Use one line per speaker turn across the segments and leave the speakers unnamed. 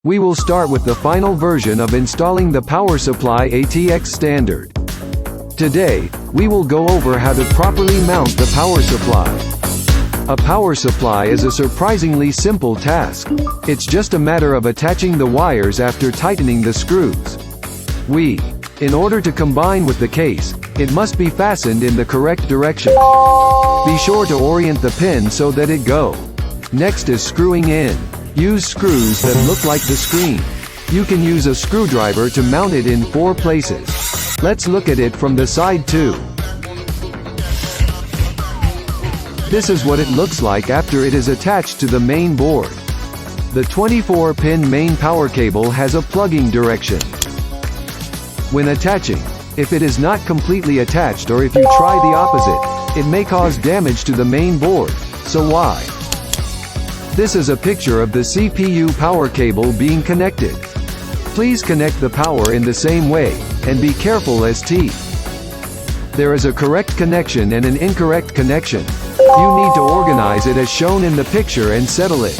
We will start with the final version of installing the power supply ATX standard. Today, we will go over how to properly mount the power supply. A power supply is a surprisingly simple task. It's just a matter of attaching the wires after tightening the screws. In order to combine with the case, it must be fastened in the correct direction. Be sure to orient the pin so that it go. Next is screwing in. Use screws that look like the screen. You can use a screwdriver to mount it in 4 places. Let's look at it from the side too. This is what it looks like after it is attached to the main board. The 24-pin main power cable has a plugging direction. When attaching, if it is not completely attached or if you try the opposite, it may cause damage to the main board, so why? This is a picture of the CPU power cable being connected. Please connect the power in the same way, and be careful as teeth. There is a correct connection and an incorrect connection. You need to organize it as shown in the picture and settle it.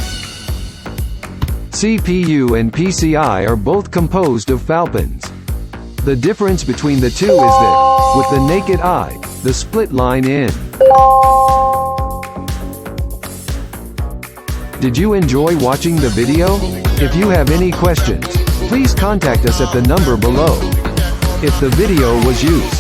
CPU and PCI are both composed of falpins. The difference between the two is that, with the naked eye, the split line in. Did you enjoy watching the video? If you have any questions, please contact us at the number below. If the video was used